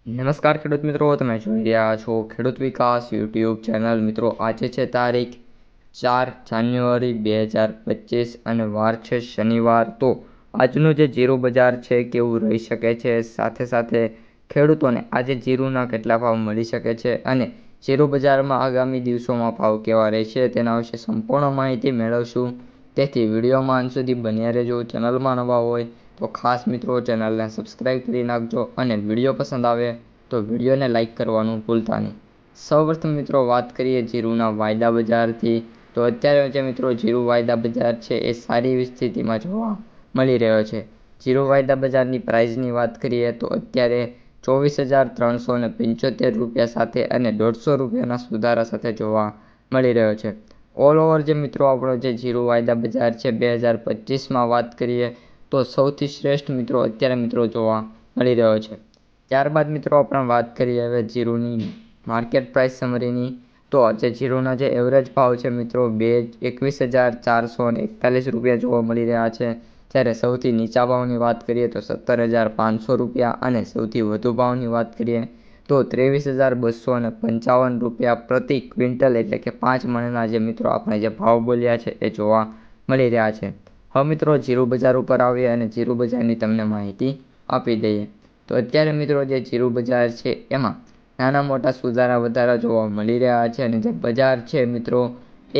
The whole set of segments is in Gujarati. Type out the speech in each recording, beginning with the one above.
નમસ્કાર ખેડૂત મિત્રો, તમે જોઈ રહ્યા છો ખેડૂત વિકાસ યુટ્યુબ ચેનલ. મિત્રો, આજે છે તારીખ 4 જાન્યુઆરી 2025 અને વાર છે શનિવાર. તો આજનું જે જીરું બજાર છે કેવું રહી શકે છે, સાથે સાથે ખેડૂતોને આજે જીરુંના કેટલા ભાવ મળી શકે છે અને જીરું બજારમાં આગામી દિવસોમાં ભાવ કેવા રહેશે તેના વિશે સંપૂર્ણ માહિતી મેળવશું. તેથી વિડીયોમાં અંત સુધી બન્યા રહેજો. ચેનલમાં નવા હોય તો ખાસ મિત્રો ચેનલને સબસ્ક્રાઈબ કરી નાખજો અને વિડીયો પસંદ આવે તો વિડીયોને લાઇક કરવાનું ભૂલતા નહીં. સૌપ્રથમ મિત્રો વાત કરીએ જીરુંના વાયદા બજારથી. તો અત્યારે જે મિત્રો જીરું વાયદા બજાર છે એ સારી એવી સ્થિતિમાં જોવા મળી રહ્યો છે. જીરું વાયદા બજારની પ્રાઇસની વાત કરીએ તો અત્યારે 24,375 રૂપિયા સાથે અને 150 રૂપિયાના સુધારા સાથે જોવા મળી રહ્યો છે. ઓલ ઓવર જે મિત્રો આપણો જે જીરું વાયદા બજાર છે 2025માં વાત કરીએ તો સૌથી શ્રેષ્ઠ મિત્રો અત્યારે મિત્રો જોવા મળી રહ્યો છે. ત્યારબાદ મિત્રો આપણે વાત કરીએ હવે જીરુંની માર્કેટ પ્રાઇસ સમરીની. તો આજે જીરુંના જે એવરેજ ભાવ છે મિત્રો 21,441 રૂપિયા જોવા મળી રહ્યા છે. જ્યારે સૌથી નીચા ભાવની વાત કરીએ તો 17,500 રૂપિયા અને સૌથી વધુ ભાવની વાત કરીએ તો 23,255 રૂપિયા પ્રતિ ક્વિન્ટલ, એટલે કે 5 મણના જે મિત્રો આપણે જે ભાવ બોલ્યા છે એ જોવા મળી રહ્યા છે. હવે મિત્રો જીરું બજાર ઉપર આવીએ અને જીરું બજારની તમને માહિતી આપી દઈએ. તો અત્યારે મિત્રો જે જીરું બજાર છે એમાં નાના મોટા સુધારા વધારા જોવા મળી રહ્યા છે અને જે બજાર છે મિત્રો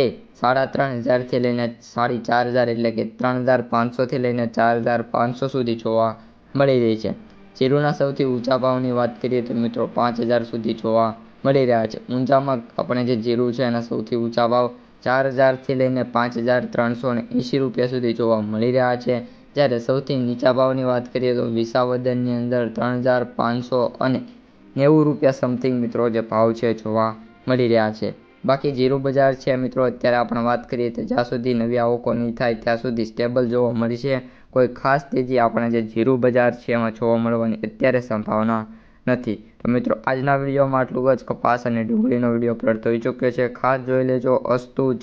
એ 3,500થી લઈને 4,500 એટલે કે 3,500થી લઈને 4,500 સુધી જોવા મળી રહી છે. જીરુંના સૌથી ઊંચા ભાવની વાત કરીએ તો મિત્રો 5,000 સુધી જોવા મળી રહ્યા છે. ઊંચામાં આપણે જે જીરું છે એના સૌથી ઊંચા ભાવ 4,000થી લઈને 5,380 રૂપિયા સુધી જોવા મળી રહ્યા છે. જ્યારે સૌથી નીચા ભાવની વાત કરીએ તો વિસાવદરની અંદર 3,500 અને 90 રૂપિયા સમથિંગ મિત્રો જે ભાવ છે જોવા મળી રહ્યા છે. બાકી જીરું બજાર છે મિત્રો અત્યારે આપણે વાત કરીએ તો જ્યાં સુધી નવી આવકો નહીં થાય ત્યાં સુધી સ્ટેબલ જોવા મળશે. કોઈ ખાસ તેજી આપણે જે જીરું બજાર છે એમાં જોવા મળવાની અત્યારે સંભાવના નથી. તો મિત્રો આજના વિડીયોમાં આટલું જ. કપાસ અને ડુંગળીનો વિડીયો અપલોડ થઈ ચૂક્યો છે, ખાસ જોઈ લેજો. અસ્તુ. જય